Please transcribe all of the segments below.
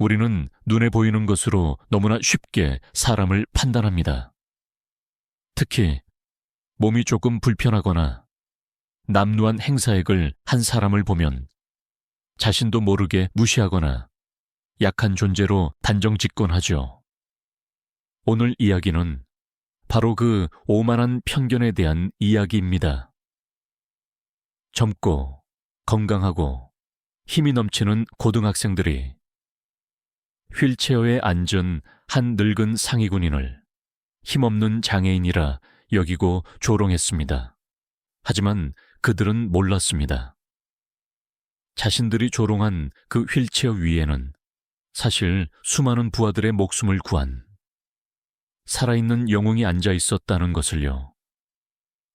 우리는 눈에 보이는 것으로 너무나 쉽게 사람을 판단합니다. 특히 몸이 조금 불편하거나 남루한 행사액을 한 사람을 보면 자신도 모르게 무시하거나 약한 존재로 단정짓곤하죠. 오늘 이야기는 바로 그 오만한 편견에 대한 이야기입니다. 젊고 건강하고 힘이 넘치는 고등학생들이 휠체어에 앉은 한 늙은 상위군인을 힘없는 장애인이라 여기고 조롱했습니다. 하지만 그들은 몰랐습니다. 자신들이 조롱한 그 휠체어 위에는 사실 수많은 부하들의 목숨을 구한 살아있는 영웅이 앉아 있었다는 것을요.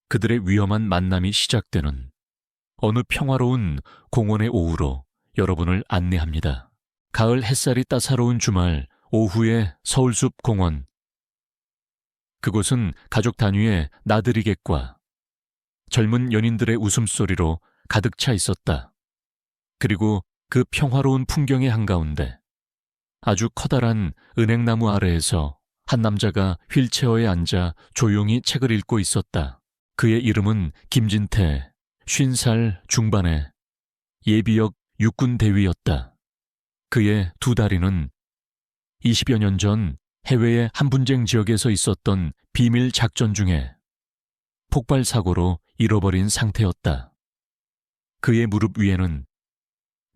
그들의 위험한 만남이 시작되는 어느 평화로운 공원의 오후로 여러분을 안내합니다. 가을 햇살이 따사로운 주말 오후의 서울숲 공원. 그곳은 가족 단위의 나들이 객과 젊은 연인들의 웃음소리로 가득 차 있었다. 그리고 그 평화로운 풍경의 한가운데 아주 커다란 은행나무 아래에서 한 남자가 휠체어에 앉아 조용히 책을 읽고 있었다. 그의 이름은 김진태, 50살 중반의 예비역 육군 대위였다. 그의 두 다리는 20여 년 전 해외의 한 분쟁 지역에서 있었던 비밀 작전 중에 폭발 사고로 잃어버린 상태였다. 그의 무릎 위에는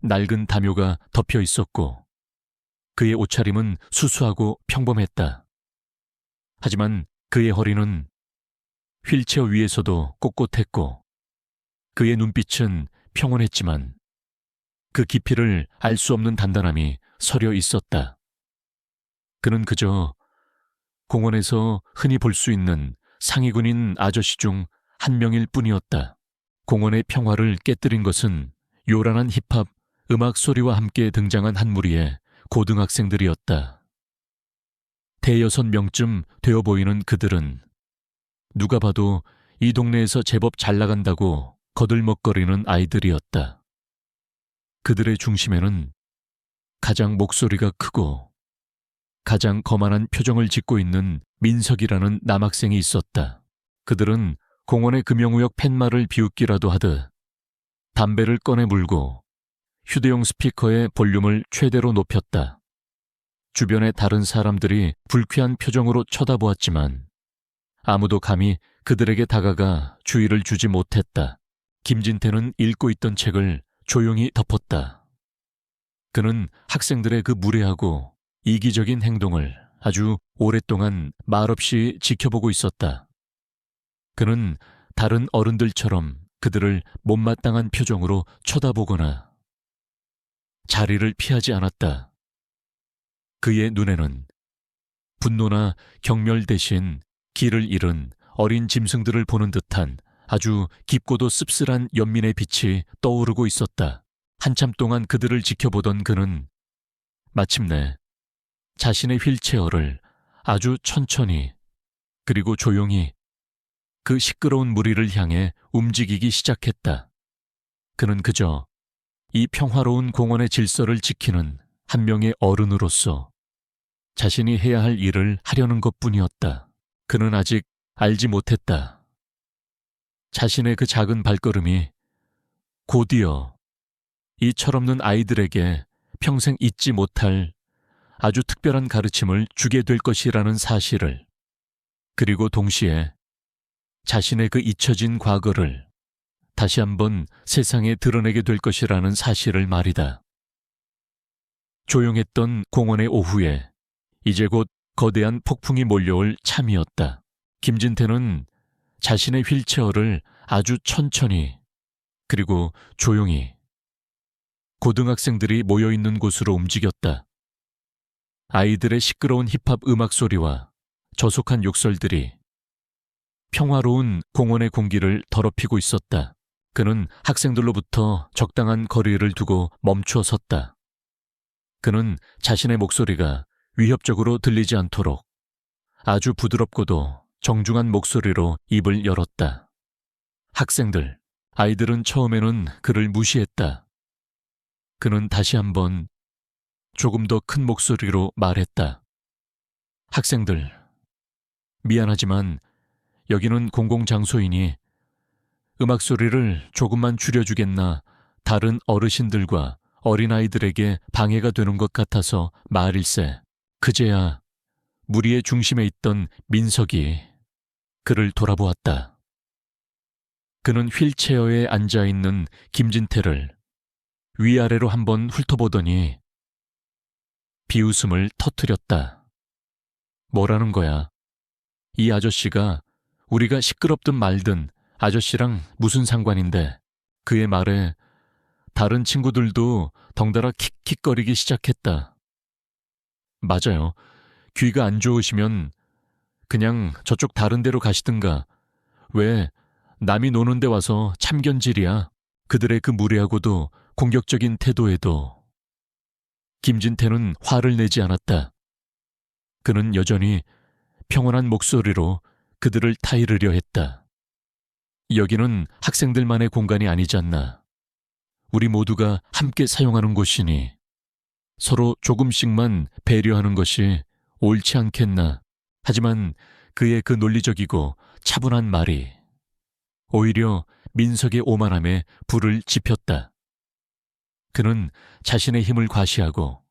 낡은 담요가 덮여 있었고 그의 옷차림은 수수하고 평범했다. 하지만 그의 허리는 휠체어 위에서도 꼿꼿했고 그의 눈빛은 평온했지만 그 깊이를 알 수 없는 단단함이 서려 있었다. 그는 그저 공원에서 흔히 볼 수 있는 상위군인 아저씨 중 한 명일 뿐이었다. 공원의 평화를 깨뜨린 것은 요란한 힙합 음악 소리와 함께 등장한 한 무리의 고등학생들이었다. 대여섯 명쯤 되어 보이는 그들은 누가 봐도 이 동네에서 제법 잘 나간다고 거들먹거리는 아이들이었다. 그들의 중심에는 가장 목소리가 크고 가장 거만한 표정을 짓고 있는 민석이라는 남학생이 있었다. 그들은 공원의 금영우역 팻말을 비웃기라도 하듯 담배를 꺼내 물고 휴대용 스피커의 볼륨을 최대로 높였다. 주변의 다른 사람들이 불쾌한 표정으로 쳐다보았지만 아무도 감히 그들에게 다가가 주의를 주지 못했다. 김진태는 읽고 있던 책을 조용히 덮었다. 그는 학생들의 그 무례하고 이기적인 행동을 아주 오랫동안 말없이 지켜보고 있었다. 그는 다른 어른들처럼 그들을 못마땅한 표정으로 쳐다보거나 자리를 피하지 않았다. 그의 눈에는 분노나 경멸 대신 길을 잃은 어린 짐승들을 보는 듯한 아주 깊고도 씁쓸한 연민의 빛이 떠오르고 있었다. 한참 동안 그들을 지켜보던 그는 마침내 자신의 휠체어를 아주 천천히 그리고 조용히 그 시끄러운 무리를 향해 움직이기 시작했다. 그는 그저 이 평화로운 공원의 질서를 지키는 한 명의 어른으로서 자신이 해야 할 일을 하려는 것뿐이었다. 그는 아직 알지 못했다. 자신의 그 작은 발걸음이 곧이어 이 철없는 아이들에게 평생 잊지 못할 아주 특별한 가르침을 주게 될 것이라는 사실을, 그리고 동시에 자신의 그 잊혀진 과거를 다시 한번 세상에 드러내게 될 것이라는 사실을 말이다. 조용했던 공원의 오후에 이제 곧 거대한 폭풍이 몰려올 참이었다. 김진태는 자신의 휠체어를 아주 천천히 그리고 조용히 고등학생들이 모여있는 곳으로 움직였다. 아이들의 시끄러운 힙합 음악 소리와 저속한 욕설들이 평화로운 공원의 공기를 더럽히고 있었다. 그는 학생들로부터 적당한 거리를 두고 멈추어 섰다. 그는 자신의 목소리가 위협적으로 들리지 않도록 아주 부드럽고도 정중한 목소리로 입을 열었다. 아이들은 처음에는 그를 무시했다. 그는 다시 한번 조금 더 큰 목소리로 말했다. 학생들, 미안하지만 여기는 공공장소이니 음악 소리를 조금만 줄여주겠나 다른 어르신들과 어린아이들에게 방해가 되는 것 같아서 말일세. 그제야 무리의 중심에 있던 민석이 그를 돌아보았다. 그는 휠체어에 앉아있는 김진태를 위아래로 한번 훑어보더니 비웃음을 터뜨렸다. 뭐라는 거야? 이 아저씨가 우리가 시끄럽든 말든 아저씨랑 무슨 상관인데. 그의 말에 다른 친구들도 덩달아 킥킥거리기 시작했다. 맞아요. 귀가 안 좋으시면 그냥 저쪽 다른 데로 가시든가. 왜 남이 노는 데 와서 참견질이야. 그들의 그 무례하고도 공격적인 태도에도 김진태는 화를 내지 않았다. 그는 여전히 평온한 목소리로 그들을 타이르려 했다. 여기는 학생들만의 공간이 아니지 않나. 우리 모두가 함께 사용하는 곳이니 서로 조금씩만 배려하는 것이 옳지 않겠나. 하지만 그의 그 논리적이고 차분한 말이 오히려 민석의 오만함에 불을 지폈다. 그는 자신의 힘을 과시하고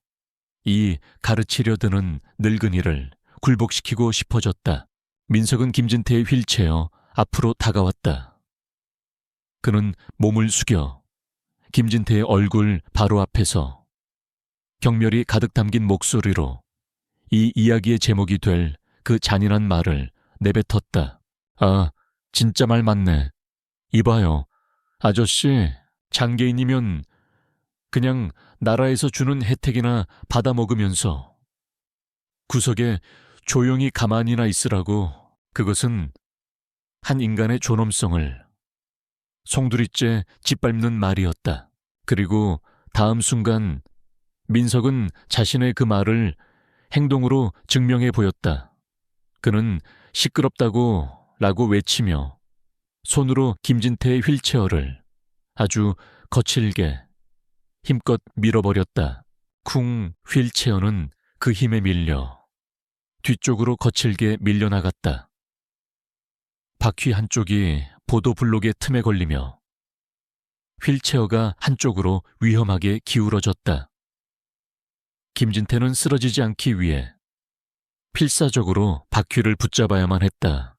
이 가르치려 드는 늙은이를 굴복시키고 싶어졌다. 민석은 김진태의 휠체어 앞으로 다가왔다. 그는 몸을 숙여 김진태의 얼굴 바로 앞에서 경멸이 가득 담긴 목소리로 이 이야기의 제목이 될 그 잔인한 말을 내뱉었다. 아, 진짜 말 맞네. 이봐요. 아저씨, 장개인이면 그냥 나라에서 주는 혜택이나 받아먹으면서 구석에 조용히 가만히나 있으라고. 그것은 한 인간의 존엄성을 송두리째 짓밟는 말이었다. 그리고 다음 순간 민석은 자신의 그 말을 행동으로 증명해 보였다. 그는 시끄럽다고 라고 외치며 손으로 김진태의 휠체어를 아주 거칠게 힘껏 밀어버렸다. 쿵. 휠체어는 그 힘에 밀려 뒤쪽으로 거칠게 밀려나갔다. 바퀴 한쪽이 보도블록의 틈에 걸리며 휠체어가 한쪽으로 위험하게 기울어졌다. 김진태는 쓰러지지 않기 위해 필사적으로 바퀴를 붙잡아야만 했다.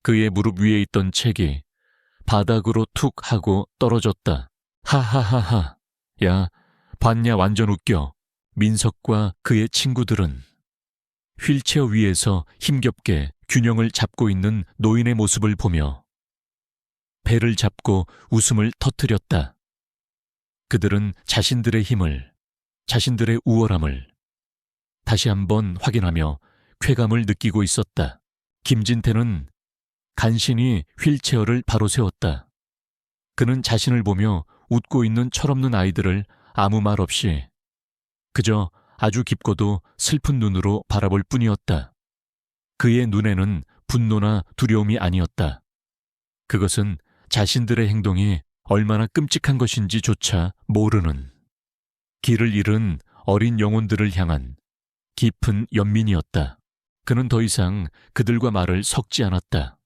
그의 무릎 위에 있던 책이 바닥으로 툭 하고 떨어졌다. 하하하하. 야, 봤냐, 완전 웃겨. 민석과 그의 친구들은 휠체어 위에서 힘겹게 균형을 잡고 있는 노인의 모습을 보며 배를 잡고 웃음을 터뜨렸다. 그들은 자신들의 힘을, 자신들의 우월함을 다시 한번 확인하며 쾌감을 느끼고 있었다. 김진태는 간신히 휠체어를 바로 세웠다. 그는 자신을 보며 웃고 있는 철없는 아이들을 아무 말 없이 그저 아주 깊고도 슬픈 눈으로 바라볼 뿐이었다. 그의 눈에는 분노나 두려움이 아니었다. 그것은 자신들의 행동이 얼마나 끔찍한 것인지조차 모르는 길을 잃은 어린 영혼들을 향한 깊은 연민이었다. 그는 더 이상 그들과 말을 섞지 않았다.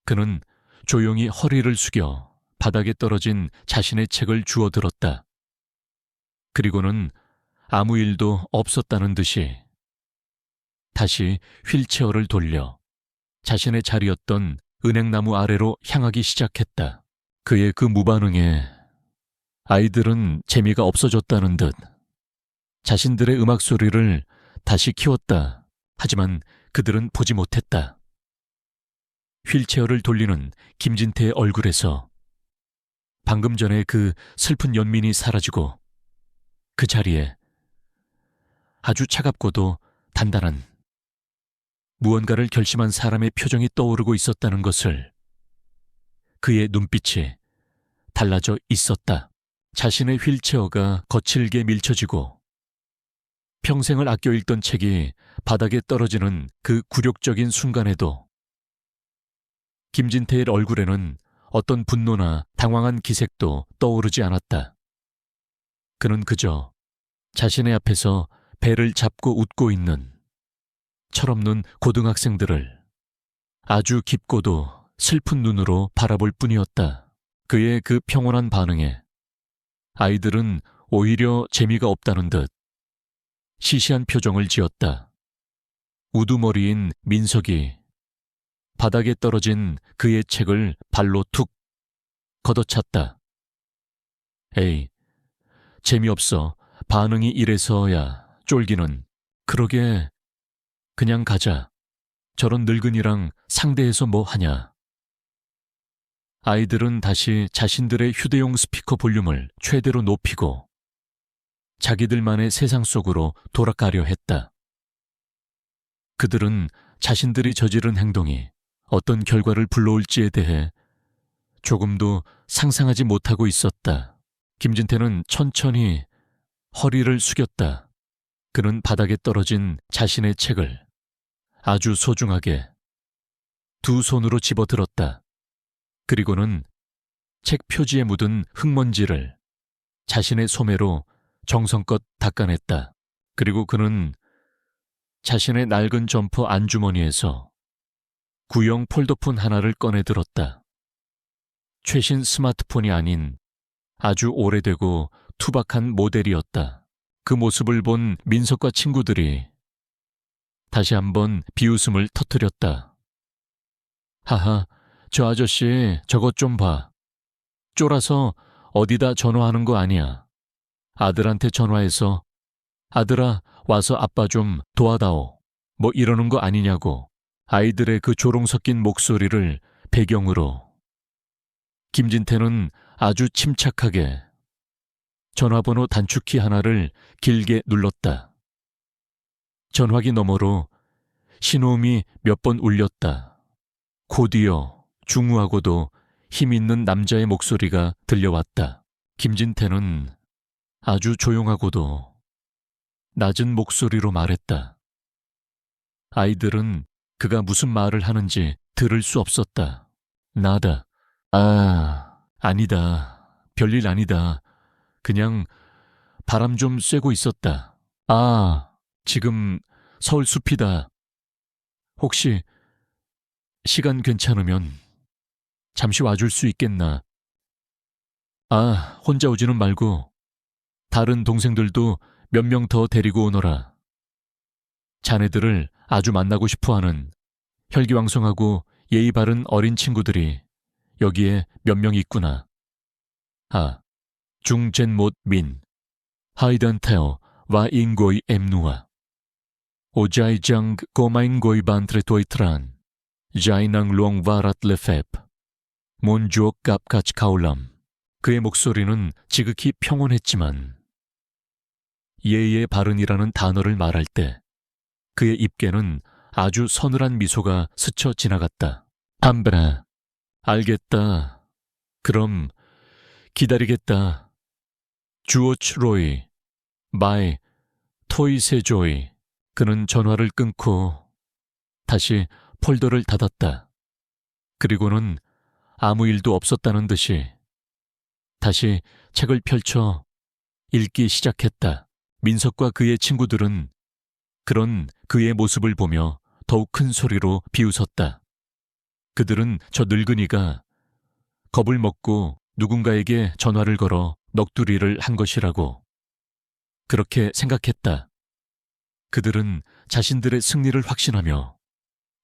그는 조용히 허리를 숙여 바닥에 떨어진 자신의 책을 주워들었다. 그리고는 아무 일도 없었다는 듯이 다시 휠체어를 돌려 자신의 자리였던 은행나무 아래로 향하기 시작했다. 그의 그 무반응에 아이들은 재미가 없어졌다는 듯 자신들의 음악 소리를 다시 키웠다. 하지만 그들은 보지 못했다. 휠체어를 돌리는 김진태의 얼굴에서 방금 전에 그 슬픈 연민이 사라지고 그 자리에 아주 차갑고도 단단한 무언가를 결심한 사람의 표정이 떠오르고 있었다는 것을 그의 눈빛이 달라져 있었다. 자신의 휠체어가 거칠게 밀쳐지고 평생을 아껴 읽던 책이 바닥에 떨어지는 그 굴욕적인 순간에도 김진태의 얼굴에는 어떤 분노나 당황한 기색도 떠오르지 않았다. 그는 그저 자신의 앞에서 배를 잡고 웃고 있는 철없는 고등학생들을 아주 깊고도 슬픈 눈으로 바라볼 뿐이었다. 그의 그 평온한 반응에 아이들은 오히려 재미가 없다는 듯 시시한 표정을 지었다. 우두머리인 민석이 바닥에 떨어진 그의 책을 발로 툭 걷어찼다. 에이, 재미없어. 반응이 이래서야 쫄기는. 그러게, 그냥 가자. 저런 늙은이랑 상대해서 뭐 하냐. 아이들은 다시 자신들의 휴대용 스피커 볼륨을 최대로 높이고 자기들만의 세상 속으로 돌아가려 했다. 그들은 자신들이 저지른 행동이 어떤 결과를 불러올지에 대해 조금도 상상하지 못하고 있었다. 김진태는 천천히 허리를 숙였다. 그는 바닥에 떨어진 자신의 책을 아주 소중하게 두 손으로 집어들었다. 그리고는 책 표지에 묻은 흙먼지를 자신의 소매로 정성껏 닦아냈다. 그리고 그는 자신의 낡은 점퍼 안주머니에서 구형 폴더폰 하나를 꺼내 들었다. 최신 스마트폰이 아닌 아주 오래되고 투박한 모델이었다. 그 모습을 본 민석과 친구들이 다시 한번 비웃음을 터뜨렸다. 하하, 저 아저씨 저것 좀 봐. 쫄아서 어디다 전화하는 거 아니야. 아들한테 전화해서 아들아 와서 아빠 좀 도와다오. 뭐 이러는 거 아니냐고. 아이들의 그 조롱 섞인 목소리를 배경으로 김진태는 아주 침착하게 전화번호 단축키 하나를 길게 눌렀다. 전화기 너머로 신호음이 몇 번 울렸다. 곧이어 중후하고도 힘있는 남자의 목소리가 들려왔다. 김진태는 아주 조용하고도 낮은 목소리로 말했다. 아이들은 그가 무슨 말을 하는지 들을 수 없었다. 나다. 아니다. 별일 아니다. 그냥 바람 좀 쐬고 있었다. 지금 서울 숲이다. 혹시 시간 괜찮으면 잠시 와줄 수 있겠나? 혼자 오지는 말고 다른 동생들도 몇 명 더 데리고 오너라. 자네들을 아주 만나고 싶어하는 혈기왕성하고 예의 바른 어린 친구들이 여기에 몇 명 있구나. 중젠못 민, 하이단테어 와 인고이 엠누아, 오자이장 고마인고이 반트레토이트란, 자이낭 롱바랏 레페프, 몬주옥 깝카치 카울람. 그의 목소리는 지극히 평온했지만 예의 바른이라는 단어를 말할 때 그의 입계는 아주 서늘한 미소가 스쳐 지나갔다. 담브라. 알겠다. 그럼 기다리겠다. 주오츠 로이, 마이, 토이세조이. 그는 전화를 끊고 다시 폴더를 닫았다. 그리고는 아무 일도 없었다는 듯이 다시 책을 펼쳐 읽기 시작했다. 민석과 그의 친구들은 그런 그의 모습을 보며 더욱 큰 소리로 비웃었다. 그들은 저 늙은이가 겁을 먹고 누군가에게 전화를 걸어 넋두리를 한 것이라고 그렇게 생각했다. 그들은 자신들의 승리를 확신하며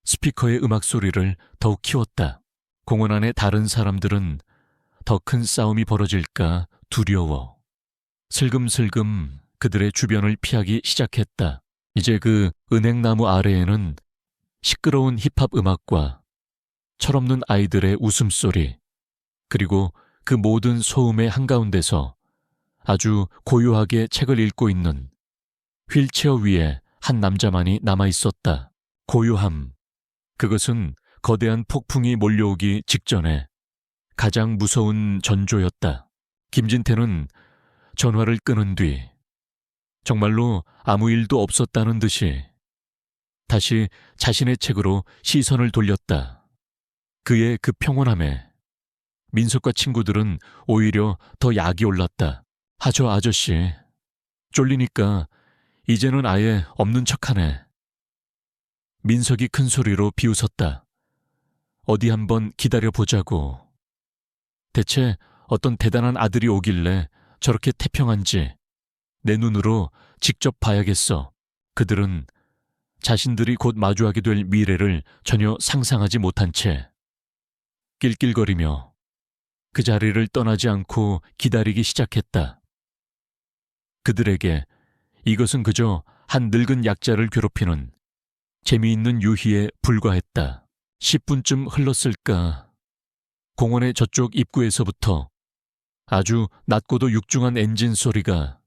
스피커의 음악 소리를 더욱 키웠다. 공원 안의 다른 사람들은 더 큰 싸움이 벌어질까 두려워 슬금슬금 그들의 주변을 피하기 시작했다. 이제 그 은행나무 아래에는 시끄러운 힙합 음악과 철없는 아이들의 웃음소리, 그리고 그 모든 소음의 한가운데서 아주 고요하게 책을 읽고 있는 휠체어 위에 한 남자만이 남아있었다. 고요함, 그것은 거대한 폭풍이 몰려오기 직전에 가장 무서운 전조였다. 김진태는 전화를 끊은 뒤 정말로 아무 일도 없었다는 듯이 다시 자신의 책으로 시선을 돌렸다. 그의 그 평온함에 민석과 친구들은 오히려 더 약이 올랐다. 저 아저씨, 쫄리니까 이제는 아예 없는 척하네. 민석이 큰 소리로 비웃었다. 어디 한번 기다려보자고. 대체 어떤 대단한 아들이 오길래 저렇게 태평한지 내 눈으로 직접 봐야겠어. 그들은 자신들이 곧 마주하게 될 미래를 전혀 상상하지 못한 채 낄낄거리며 그 자리를 떠나지 않고 기다리기 시작했다. 그들에게 이것은 그저 한 늙은 약자를 괴롭히는 재미있는 유희에 불과했다. 10분쯤 흘렀을까. 공원의 저쪽 입구에서부터 아주 낮고도 육중한 엔진 소리가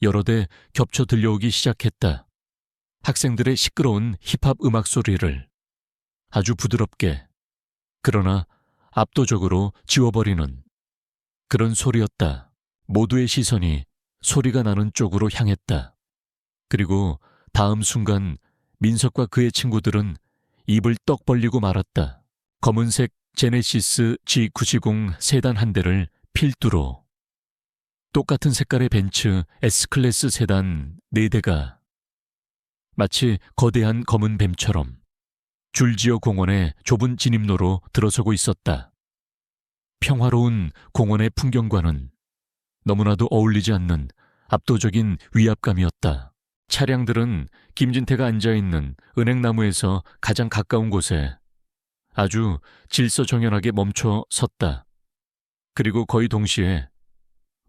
여러 대 겹쳐 들려오기 시작했다. 학생들의 시끄러운 힙합 음악 소리를 아주 부드럽게 그러나 압도적으로 지워버리는 그런 소리였다. 모두의 시선이 소리가 나는 쪽으로 향했다. 그리고 다음 순간 민석과 그의 친구들은 입을 떡 벌리고 말았다. 검은색 제네시스 G990 세단 한 대를 필두로 똑같은 색깔의 벤츠 S클래스 세단 4대가 마치 거대한 검은 뱀처럼 줄지어 공원의 좁은 진입로로 들어서고 있었다. 평화로운 공원의 풍경과는 너무나도 어울리지 않는 압도적인 위압감이었다. 차량들은 김진태가 앉아있는 은행나무에서 가장 가까운 곳에 아주 질서정연하게 멈춰 섰다. 그리고 거의 동시에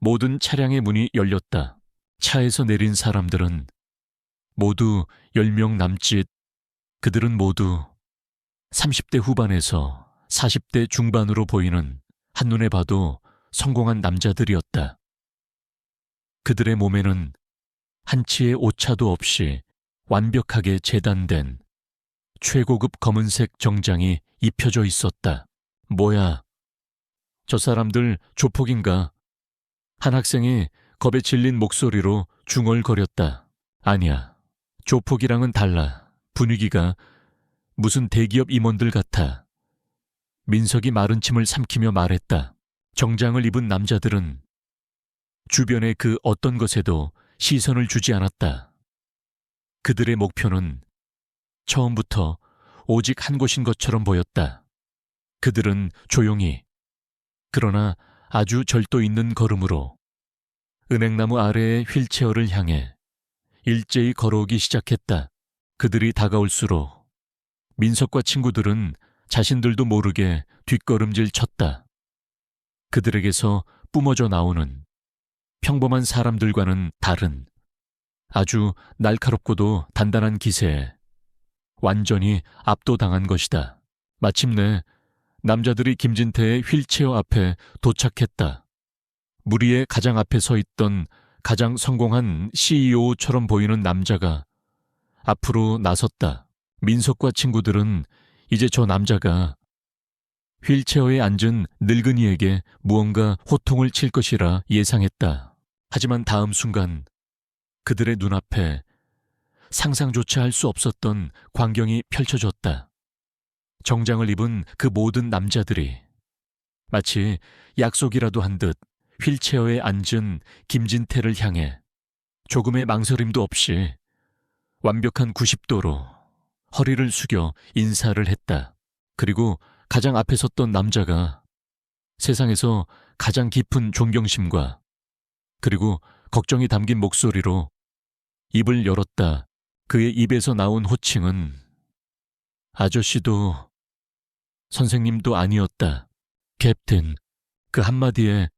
모든 차량의 문이 열렸다. 차에서 내린 사람들은 모두 10명 남짓. 그들은 모두 30대 후반에서 40대 중반으로 보이는 한눈에 봐도 성공한 남자들이었다. 그들의 몸에는 한치의 오차도 없이 완벽하게 재단된 최고급 검은색 정장이 입혀져 있었다. 뭐야, 저 사람들 조폭인가? 한 학생이 겁에 질린 목소리로 중얼거렸다. 아니야, 조폭이랑은 달라. 분위기가 무슨 대기업 임원들 같아. 민석이 마른 침을 삼키며 말했다. 정장을 입은 남자들은 주변의 그 어떤 것에도 시선을 주지 않았다. 그들의 목표는 처음부터 오직 한 곳인 것처럼 보였다. 그들은 조용히 그러나 아주 절도 있는 걸음으로 은행나무 아래의 휠체어를 향해 일제히 걸어오기 시작했다. 그들이 다가올수록 민석과 친구들은 자신들도 모르게 뒷걸음질 쳤다. 그들에게서 뿜어져 나오는 평범한 사람들과는 다른 아주 날카롭고도 단단한 기세에 완전히 압도당한 것이다. 마침내 남자들이 김진태의 휠체어 앞에 도착했다. 무리의 가장 앞에 서 있던 가장 성공한 CEO처럼 보이는 남자가 앞으로 나섰다. 민석과 친구들은 이제 저 남자가 휠체어에 앉은 늙은이에게 무언가 호통을 칠 것이라 예상했다. 하지만 다음 순간 그들의 눈앞에 상상조차 할 수 없었던 광경이 펼쳐졌다. 정장을 입은 그 모든 남자들이 마치 약속이라도 한 듯 휠체어에 앉은 김진태를 향해 조금의 망설임도 없이 완벽한 90도로 허리를 숙여 인사를 했다. 그리고 가장 앞에 섰던 남자가 세상에서 가장 깊은 존경심과 그리고 걱정이 담긴 목소리로 입을 열었다. 그의 입에서 나온 호칭은 아저씨도 선생님도 아니었다. 캡틴. 그 한마디에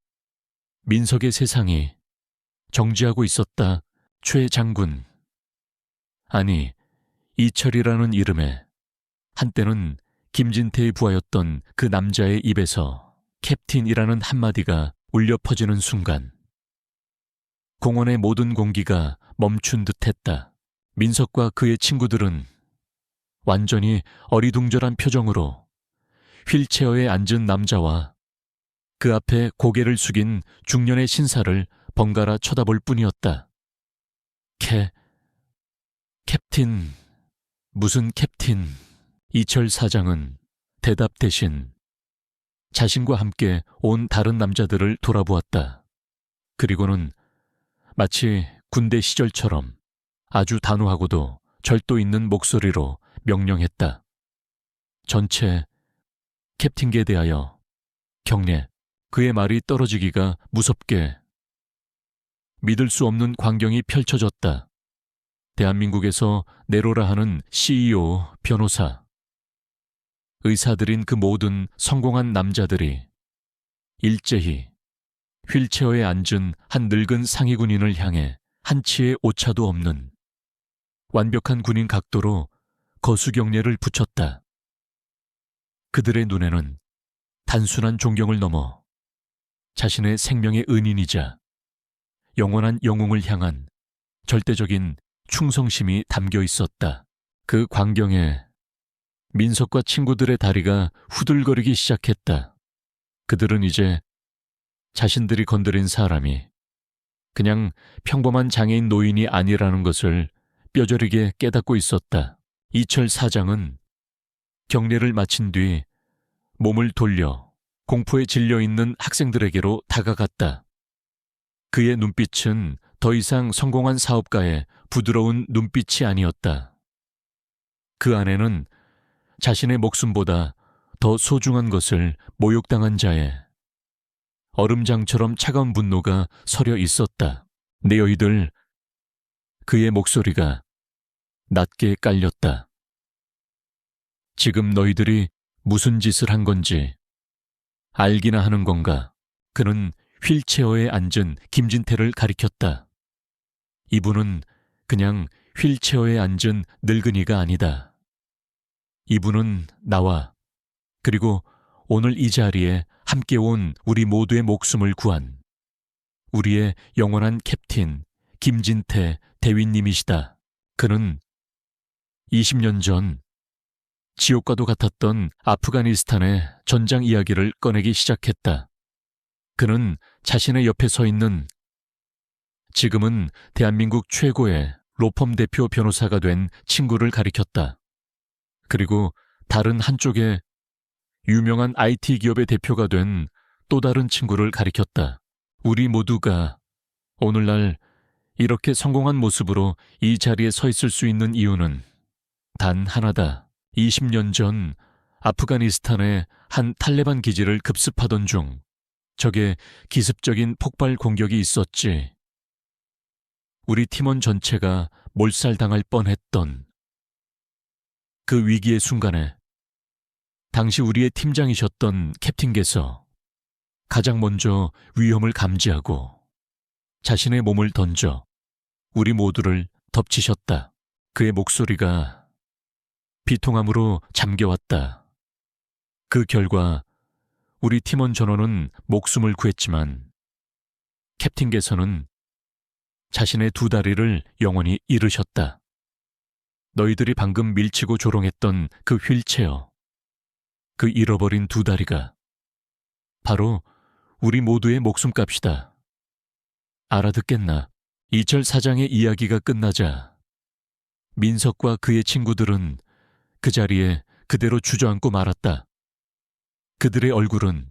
민석의 세상이 정지하고 있었다. 최 장군. 아니, 이철이라는 이름에 한때는 김진태의 부하였던 그 남자의 입에서 캡틴이라는 한마디가 울려 퍼지는 순간 공원의 모든 공기가 멈춘 듯했다. 민석과 그의 친구들은 완전히 어리둥절한 표정으로 휠체어에 앉은 남자와 그 앞에 고개를 숙인 중년의 신사를 번갈아 쳐다볼 뿐이었다. 캡틴, 무슨 캡틴. 이철 사장은 대답 대신 자신과 함께 온 다른 남자들을 돌아보았다. 그리고는 마치 군대 시절처럼 아주 단호하고도 절도 있는 목소리로 명령했다. 전체 캡틴께 대하여 경례. 그의 말이 떨어지기가 무섭게 믿을 수 없는 광경이 펼쳐졌다. 대한민국에서 내로라 하는 CEO, 변호사, 의사들인 그 모든 성공한 남자들이 일제히 휠체어에 앉은 한 늙은 상위 군인을 향해 한치의 오차도 없는 완벽한 군인 각도로 거수경례를 붙였다. 그들의 눈에는 단순한 존경을 넘어 자신의 생명의 은인이자 영원한 영웅을 향한 절대적인 충성심이 담겨 있었다. 그 광경에 민석과 친구들의 다리가 후들거리기 시작했다. 그들은 이제 자신들이 건드린 사람이 그냥 평범한 장애인 노인이 아니라는 것을 뼈저리게 깨닫고 있었다. 이철 사장은 경례를 마친 뒤 몸을 돌려 공포에 질려있는 학생들에게로 다가갔다. 그의 눈빛은 더 이상 성공한 사업가의 부드러운 눈빛이 아니었다. 그 안에는 자신의 목숨보다 더 소중한 것을 모욕당한 자의 얼음장처럼 차가운 분노가 서려 있었다. 너희들, 그의 목소리가 낮게 깔렸다. 지금 너희들이 무슨 짓을 한 건지 알기나 하는 건가? 그는 휠체어에 앉은 김진태를 가리켰다. 이분은 그냥 휠체어에 앉은 늙은이가 아니다. 이분은 나와 그리고 오늘 이 자리에 함께 온 우리 모두의 목숨을 구한 우리의 영원한 캡틴 김진태 대위님이시다. 그는 20년 전 지옥과도 같았던 아프가니스탄의 전장 이야기를 꺼내기 시작했다. 그는 자신의 옆에 서 있는 지금은 대한민국 최고의 로펌 대표 변호사가 된 친구를 가리켰다. 그리고 다른 한쪽에 유명한 IT 기업의 대표가 된 또 다른 친구를 가리켰다. 우리 모두가 오늘날 이렇게 성공한 모습으로 이 자리에 서 있을 수 있는 이유는 단 하나다. 20년 전 아프가니스탄의 한 탈레반 기지를 급습하던 중 적의 기습적인 폭발 공격이 있었지. 우리 팀원 전체가 몰살당할 뻔했던 그 위기의 순간에 당시 우리의 팀장이셨던 캡틴께서 가장 먼저 위험을 감지하고 자신의 몸을 던져 우리 모두를 덮치셨다. 그의 목소리가 비통함으로 잠겨왔다. 그 결과 우리 팀원 전원은 목숨을 구했지만 캡틴께서는 자신의 두 다리를 영원히 잃으셨다. 너희들이 방금 밀치고 조롱했던 그 휠체어, 그 잃어버린 두 다리가 바로 우리 모두의 목숨값이다. 알아듣겠나? 이철 사장의 이야기가 끝나자 민석과 그의 친구들은 그 자리에 그대로 주저앉고 말았다. 그들의 얼굴은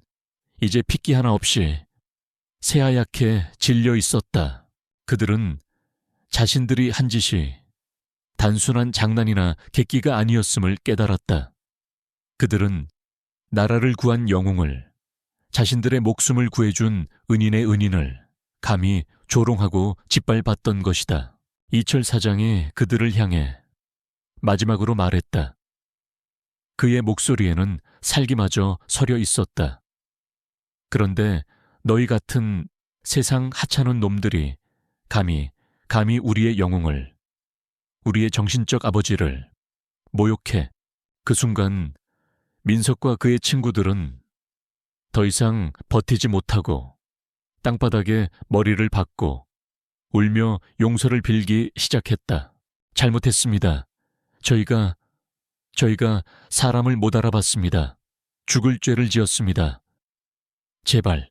이제 핏기 하나 없이 새하얗게 질려 있었다. 그들은 자신들이 한 짓이 단순한 장난이나 객기가 아니었음을 깨달았다. 그들은 나라를 구한 영웅을, 자신들의 목숨을 구해준 은인의 은인을 감히 조롱하고 짓밟았던 것이다. 이철 사장이 그들을 향해 마지막으로 말했다. 그의 목소리에는 살기마저 서려 있었다. 그런데 너희 같은 세상 하찮은 놈들이 감히 우리의 영웅을, 우리의 정신적 아버지를 모욕해. 그 순간 민석과 그의 친구들은 더 이상 버티지 못하고 땅바닥에 머리를 박고 울며 용서를 빌기 시작했다. 잘못했습니다. 저희가 사람을 못 알아봤습니다. 죽을 죄를 지었습니다. 제발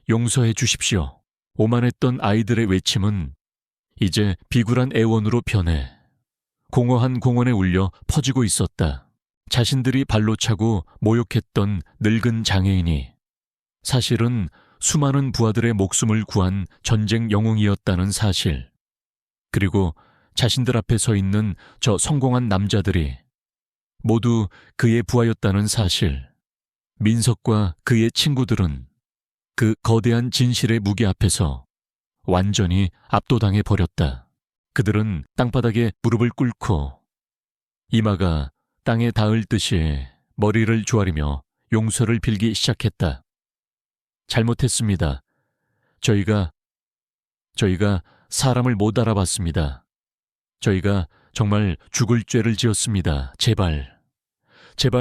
용서해 주십시오. 오만했던 아이들의 외침은 이제 비굴한 애원으로 변해 공허한 공원에 울려 퍼지고 있었다. 자신들이 발로 차고 모욕했던 늙은 장애인이 사실은 수많은 부하들의 목숨을 구한 전쟁 영웅이었다는 사실, 그리고 자신들 앞에 서 있는 저 성공한 남자들이 모두 그의 부하였다는 사실, 민석과 그의 친구들은 그 거대한 진실의 무게 앞에서 완전히 압도당해 버렸다. 그들은 땅바닥에 무릎을 꿇고 이마가 땅에 닿을 듯이 머리를 조아리며 용서를 빌기 시작했다. 잘못했습니다. 저희가 사람을 못 알아봤습니다. 저희가 정말 죽을 죄를 지었습니다. 제발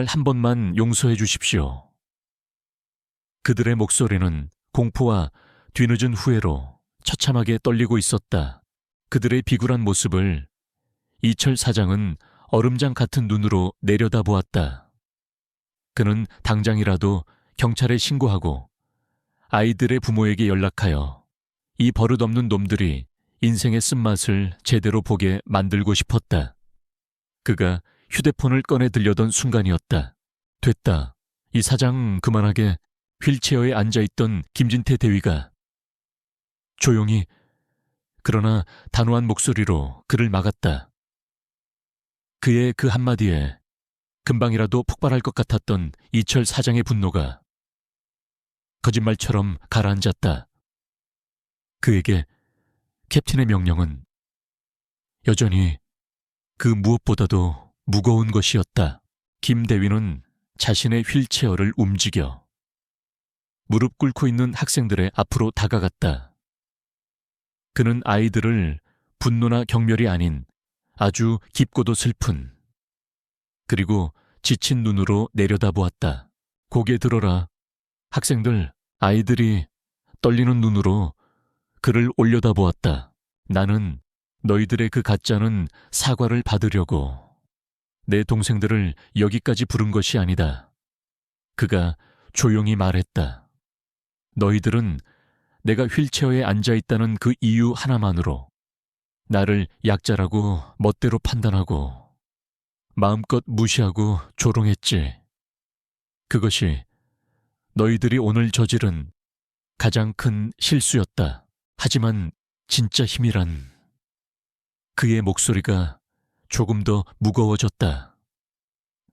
한 번만 용서해 주십시오. 그들의 목소리는 공포와 뒤늦은 후회로 처참하게 떨리고 있었다. 그들의 비굴한 모습을 이철 사장은 얼음장 같은 눈으로 내려다보았다. 그는 당장이라도 경찰에 신고하고 아이들의 부모에게 연락하여 이 버릇없는 놈들이 인생의 쓴맛을 제대로 보게 만들고 싶었다. 그가 휴대폰을 꺼내 들려던 순간이었다. 됐다. 이 사장 그만하게. 휠체어에 앉아있던 김진태 대위가 조용히 그러나 단호한 목소리로 그를 막았다. 그의 그 한마디에 금방이라도 폭발할 것 같았던 이철 사장의 분노가 거짓말처럼 가라앉았다. 그에게 캡틴의 명령은 여전히 그 무엇보다도 무거운 것이었다. 김 대위는 자신의 휠체어를 움직여 무릎 꿇고 있는 학생들의 앞으로 다가갔다. 그는 아이들을 분노나 경멸이 아닌 아주 깊고도 슬픈 그리고 지친 눈으로 내려다보았다. 고개 들어라. 학생들, 아이들이 떨리는 눈으로 그를 올려다보았다. 나는 너희들의 그 가짜는 사과를 받으려고 내 동생들을 여기까지 부른 것이 아니다. 그가 조용히 말했다. 너희들은 내가 휠체어에 앉아있다는 그 이유 하나만으로 나를 약자라고 멋대로 판단하고 마음껏 무시하고 조롱했지. 그것이 너희들이 오늘 저지른 가장 큰 실수였다. 하지만 진짜 힘이란. 그의 목소리가 조금 더 무거워졌다.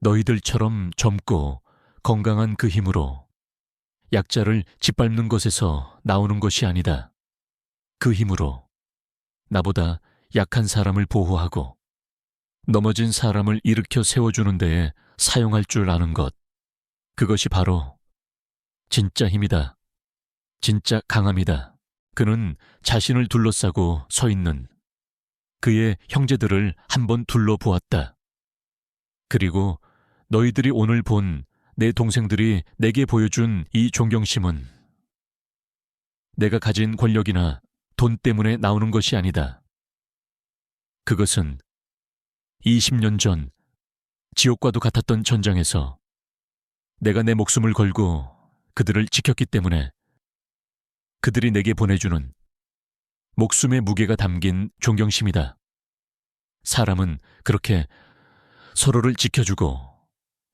너희들처럼 젊고 건강한 그 힘으로 약자를 짓밟는 것에서 나오는 것이 아니다. 그 힘으로 나보다 약한 사람을 보호하고 넘어진 사람을 일으켜 세워주는 데에 사용할 줄 아는 것. 그것이 바로 진짜 힘이다. 진짜 강함이다. 그는 자신을 둘러싸고 서 있는 그의 형제들을 한번 둘러보았다. 그리고 너희들이 오늘 본 내 동생들이 내게 보여준 이 존경심은 내가 가진 권력이나 돈 때문에 나오는 것이 아니다. 그것은 20년 전 지옥과도 같았던 전장에서 내가 내 목숨을 걸고 그들을 지켰기 때문에 그들이 내게 보내주는 목숨의 무게가 담긴 존경심이다. 사람은 그렇게 서로를 지켜주고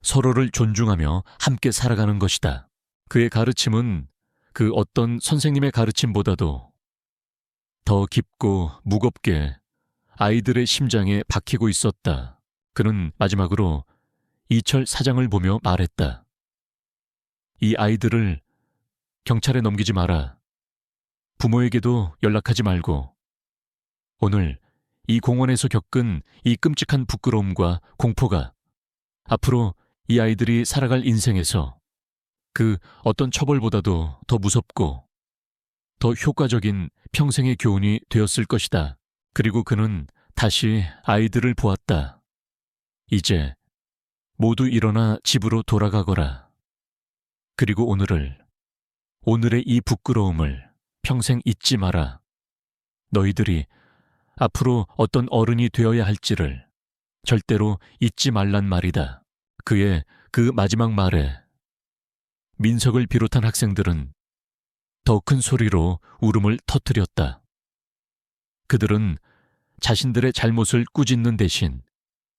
서로를 존중하며 함께 살아가는 것이다. 그의 가르침은 그 어떤 선생님의 가르침보다도 더 깊고 무겁게 아이들의 심장에 박히고 있었다. 그는 마지막으로 이철 사장을 보며 말했다. 이 아이들을 경찰에 넘기지 마라. 부모에게도 연락하지 말고 오늘 이 공원에서 겪은 이 끔찍한 부끄러움과 공포가 앞으로 이 아이들이 살아갈 인생에서 그 어떤 처벌보다도 더 무섭고 더 효과적인 평생의 교훈이 되었을 것이다. 그리고 그는 다시 아이들을 보았다. 이제 모두 일어나 집으로 돌아가거라. 그리고 오늘의 이 부끄러움을 평생 잊지 마라. 너희들이 앞으로 어떤 어른이 되어야 할지를 절대로 잊지 말란 말이다. 그의 그 마지막 말에 민석을 비롯한 학생들은 더 큰 소리로 울음을 터뜨렸다. 그들은 자신들의 잘못을 꾸짖는 대신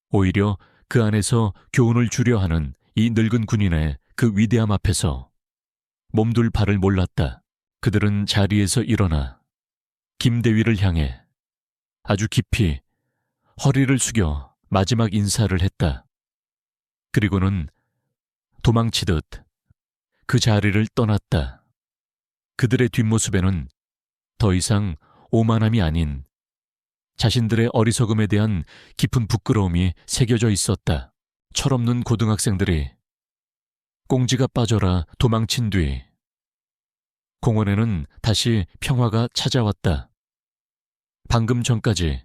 오히려 그 안에서 교훈을 주려 하는 이 늙은 군인의 그 위대함 앞에서 몸둘 바를 몰랐다. 그들은 자리에서 일어나 김대위를 향해 아주 깊이 허리를 숙여 마지막 인사를 했다. 그리고는 도망치듯 그 자리를 떠났다. 그들의 뒷모습에는 더 이상 오만함이 아닌 자신들의 어리석음에 대한 깊은 부끄러움이 새겨져 있었다. 철없는 고등학생들이 꽁지가 빠져라 도망친 뒤 공원에는 다시 평화가 찾아왔다. 방금 전까지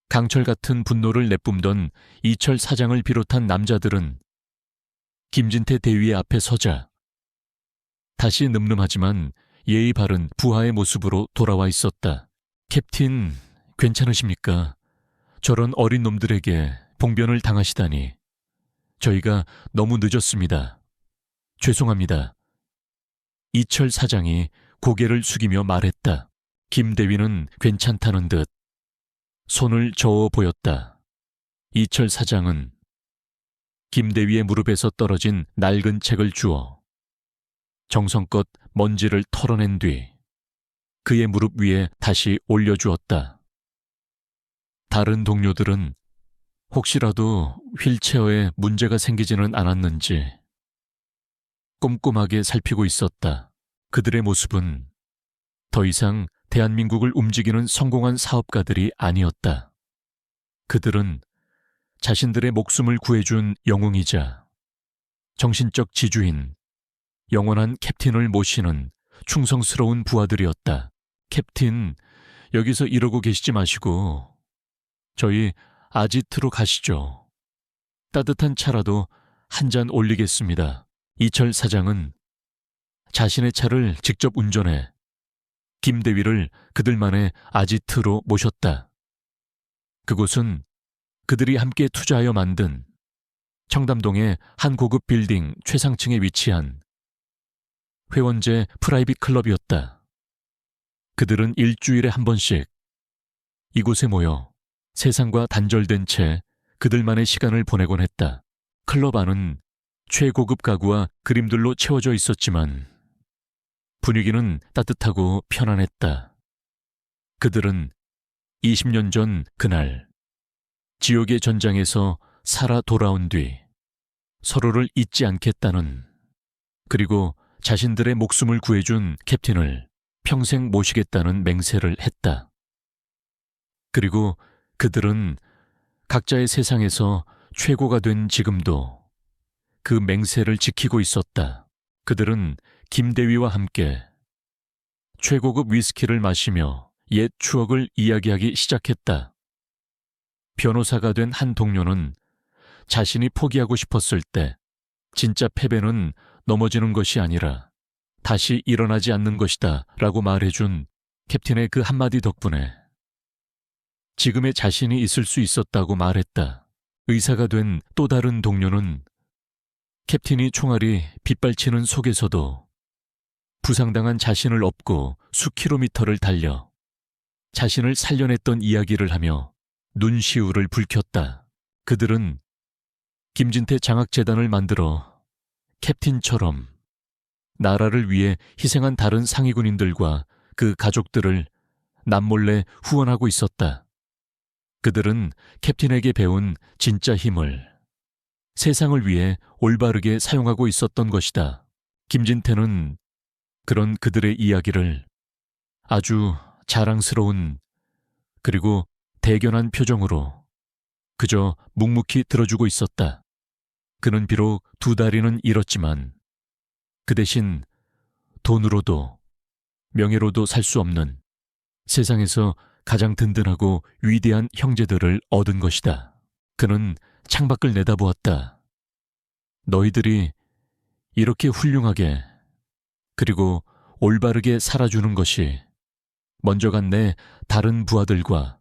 강철 같은 분노를 내뿜던 이철 사장을 비롯한 남자들은 김진태 대위의 앞에 서자 다시 늠름하지만 예의 바른 부하의 모습으로 돌아와 있었다. 캡틴, 괜찮으십니까? 저런 어린 놈들에게 봉변을 당하시다니. 저희가 너무 늦었습니다. 죄송합니다. 이철 사장이 고개를 숙이며 말했다. 김대위는 괜찮다는 듯 손을 저어 보였다. 이철 사장은 김대위의 무릎에서 떨어진 낡은 책을 주어 정성껏 먼지를 털어낸 뒤 그의 무릎 위에 다시 올려주었다. 다른 동료들은 혹시라도 휠체어에 문제가 생기지는 않았는지 꼼꼼하게 살피고 있었다. 그들의 모습은 더 이상 대한민국을 움직이는 성공한 사업가들이 아니었다. 그들은 자신들의 목숨을 구해준 영웅이자 정신적 지주인 영원한 캡틴을 모시는 충성스러운 부하들이었다. 캡틴, 여기서 이러고 계시지 마시고 저희 아지트로 가시죠. 따뜻한 차라도 한 잔 올리겠습니다. 이철 사장은 자신의 차를 직접 운전해 김대위를 그들만의 아지트로 모셨다. 그곳은 그들이 함께 투자하여 만든 청담동의 한 고급 빌딩 최상층에 위치한 회원제 프라이빗 클럽이었다. 그들은 일주일에 한 번씩 이곳에 모여 세상과 단절된 채 그들만의 시간을 보내곤 했다. 클럽 안은 최고급 가구와 그림들로 채워져 있었지만 분위기는 따뜻하고 편안했다. 그들은 20년 전 그날 지옥의 전장에서 살아 돌아온 뒤 서로를 잊지 않겠다는, 그리고 자신들의 목숨을 구해준 캡틴을 평생 모시겠다는 맹세를 했다. 그리고 그들은 각자의 세상에서 최고가 된 지금도 그 맹세를 지키고 있었다. 그들은 김대위와 함께 최고급 위스키를 마시며 옛 추억을 이야기하기 시작했다. 변호사가 된 한 동료는 자신이 포기하고 싶었을 때 진짜 패배는 넘어지는 것이 아니라 다시 일어나지 않는 것이다 라고 말해준 캡틴의 그 한마디 덕분에 지금의 자신이 있을 수 있었다고 말했다. 의사가 된 또 다른 동료는 캡틴이 총알이 빗발치는 속에서도 부상당한 자신을 업고 수킬로미터를 달려 자신을 살려냈던 이야기를 하며 눈시울을 붉혔다. 그들은 김진태 장학재단을 만들어 캡틴처럼 나라를 위해 희생한 다른 상위군인들과 그 가족들을 남몰래 후원하고 있었다. 그들은 캡틴에게 배운 진짜 힘을 세상을 위해 올바르게 사용하고 있었던 것이다. 김진태는 그런 그들의 이야기를 아주 자랑스러운 그리고 대견한 표정으로 그저 묵묵히 들어주고 있었다. 그는 비록 두 다리는 잃었지만 그 대신 돈으로도 명예로도 살 수 없는 세상에서 가장 든든하고 위대한 형제들을 얻은 것이다. 그는 창밖을 내다보았다. 너희들이 이렇게 훌륭하게 그리고 올바르게 살아주는 것이 먼저 간 내 다른 부하들과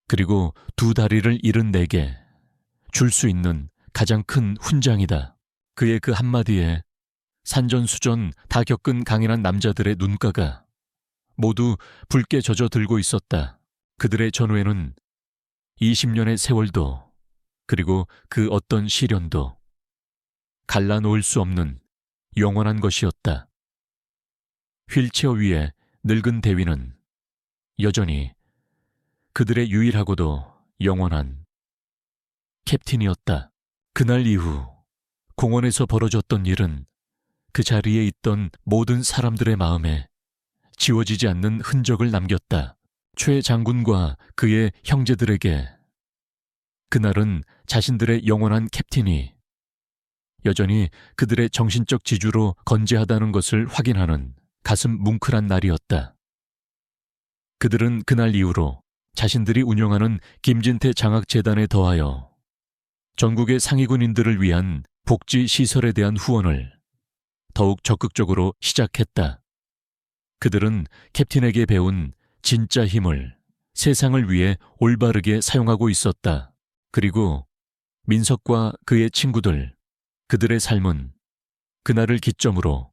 그리고 두 다리를 잃은 내게 줄 수 있는 가장 큰 훈장이다. 그의 그 한마디에 산전수전 다 겪은 강인한 남자들의 눈가가 모두 붉게 젖어들고 있었다. 그들의 전후에는 20년의 세월도 그리고 그 어떤 시련도 갈라놓을 수 없는 영원한 것이었다. 휠체어 위에 늙은 대위는 여전히 그들의 유일하고도 영원한 캡틴이었다. 그날 이후 공원에서 벌어졌던 일은 그 자리에 있던 모든 사람들의 마음에 지워지지 않는 흔적을 남겼다. 최 장군과 그의 형제들에게 그날은 자신들의 영원한 캡틴이 여전히 그들의 정신적 지주로 건재하다는 것을 확인하는 가슴 뭉클한 날이었다. 그들은 그날 이후로 자신들이 운영하는 김진태 장학재단에 더하여 전국의 상위군인들을 위한 복지시설에 대한 후원을 더욱 적극적으로 시작했다. 그들은 캡틴에게 배운 진짜 힘을 세상을 위해 올바르게 사용하고 있었다. 그리고 민석과 그의 친구들, 그들의 삶은 그날을 기점으로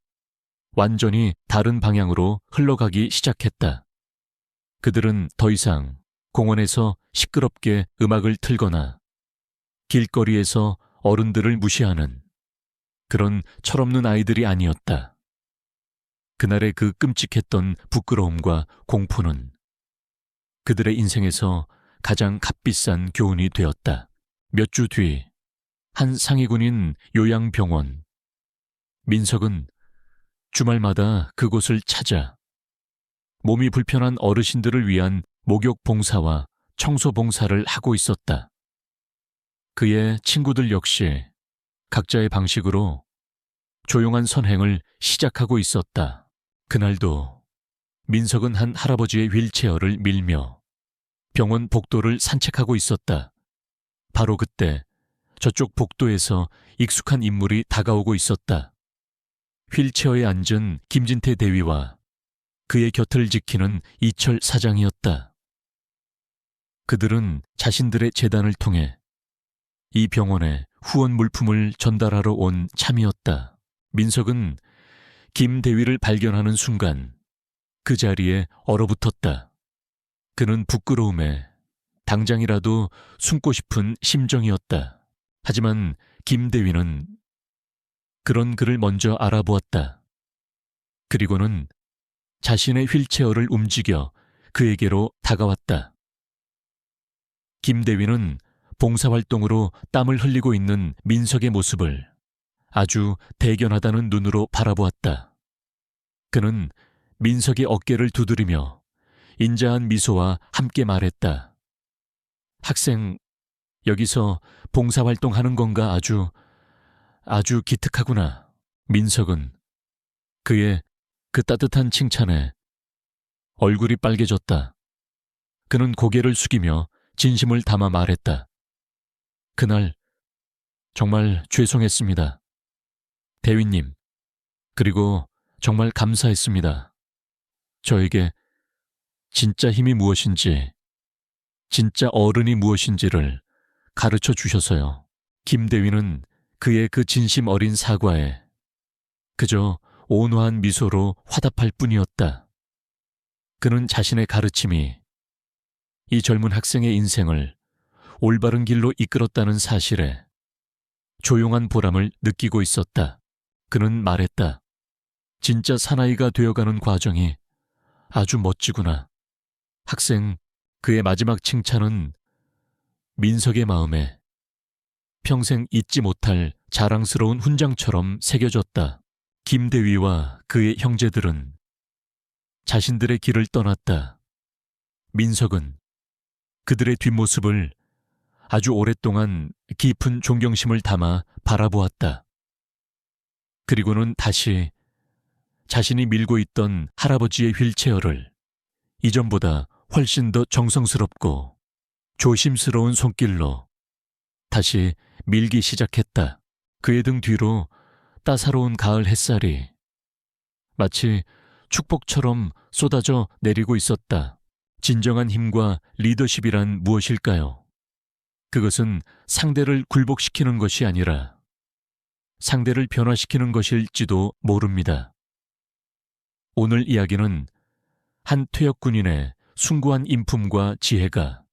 완전히 다른 방향으로 흘러가기 시작했다. 그들은 더 이상 공원에서 시끄럽게 음악을 틀거나 길거리에서 어른들을 무시하는 그런 철없는 아이들이 아니었다. 그날의 그 끔찍했던 부끄러움과 공포는 그들의 인생에서 가장 값비싼 교훈이 되었다. 몇 주 뒤 한 상위군인 요양병원. 민석은 주말마다 그곳을 찾아 몸이 불편한 어르신들을 위한 목욕 봉사와 청소 봉사를 하고 있었다. 그의 친구들 역시 각자의 방식으로 조용한 선행을 시작하고 있었다. 그날도 민석은 한 할아버지의 휠체어를 밀며 병원 복도를 산책하고 있었다. 바로 그때 저쪽 복도에서 익숙한 인물이 다가오고 있었다. 휠체어에 앉은 김진태 대위와 그의 곁을 지키는 이철 사장이었다. 그들은 자신들의 재단을 통해 이 병원에 후원 물품을 전달하러 온 참이었다. 민석은 김 대위를 발견하는 순간 그 자리에 얼어붙었다. 그는 부끄러움에 당장이라도 숨고 싶은 심정이었다. 하지만 김 대위는 그런 그를 먼저 알아보았다. 그리고는 자신의 휠체어를 움직여 그에게로 다가왔다. 김 대위는 봉사활동으로 땀을 흘리고 있는 민석의 모습을 아주 대견하다는 눈으로 바라보았다. 그는 민석의 어깨를 두드리며 인자한 미소와 함께 말했다. 학생, 여기서 봉사활동하는 건가 아주 기특하구나. 민석은 그의 그 따뜻한 칭찬에 얼굴이 빨개졌다. 그는 고개를 숙이며 진심을 담아 말했다. 그날 정말 죄송했습니다. 대위님, 그리고 정말 감사했습니다. 저에게 진짜 힘이 무엇인지, 진짜 어른이 무엇인지를 가르쳐 주셔서요. 김 대위는 그의 그 진심 어린 사과에 그저 온화한 미소로 화답할 뿐이었다. 그는 자신의 가르침이 이 젊은 학생의 인생을 올바른 길로 이끌었다는 사실에 조용한 보람을 느끼고 있었다. 그는 말했다. 진짜 사나이가 되어가는 과정이 아주 멋지구나. 학생, 그의 마지막 칭찬은 민석의 마음에 평생 잊지 못할 자랑스러운 훈장처럼 새겨졌다. 김대위와 그의 형제들은 자신들의 길을 떠났다. 민석은 그들의 뒷모습을 아주 오랫동안 깊은 존경심을 담아 바라보았다. 그리고는 다시 자신이 밀고 있던 할아버지의 휠체어를 이전보다 훨씬 더 정성스럽고 조심스러운 손길로 다시 밀기 시작했다. 그의 등 뒤로 따사로운 가을 햇살이 마치 축복처럼 쏟아져 내리고 있었다. 진정한 힘과 리더십이란 무엇일까요? 그것은 상대를 굴복시키는 것이 아니라 상대를 변화시키는 것일지도 모릅니다. 오늘 이야기는 한 퇴역 군인의 숭고한 인품과 지혜가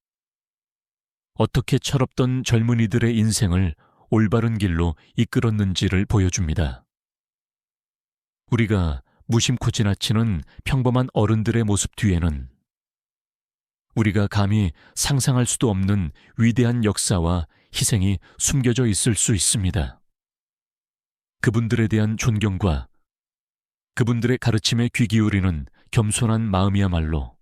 어떻게 철없던 젊은이들의 인생을 올바른 길로 이끌었는지를 보여줍니다. 우리가 무심코 지나치는 평범한 어른들의 모습 뒤에는 우리가 감히 상상할 수도 없는 위대한 역사와 희생이 숨겨져 있을 수 있습니다. 그분들에 대한 존경과 그분들의 가르침에 귀 기울이는 겸손한 마음이야말로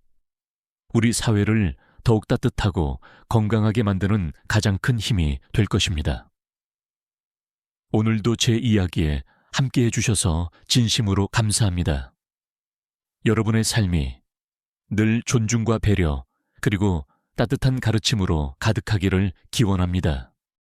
우리 사회를 더욱 따뜻하고 건강하게 만드는 가장 큰 힘이 될 것입니다. 오늘도 제 이야기에 함께 해주셔서 진심으로 감사합니다. 여러분의 삶이 늘 존중과 배려 그리고 따뜻한 가르침으로 가득하기를 기원합니다.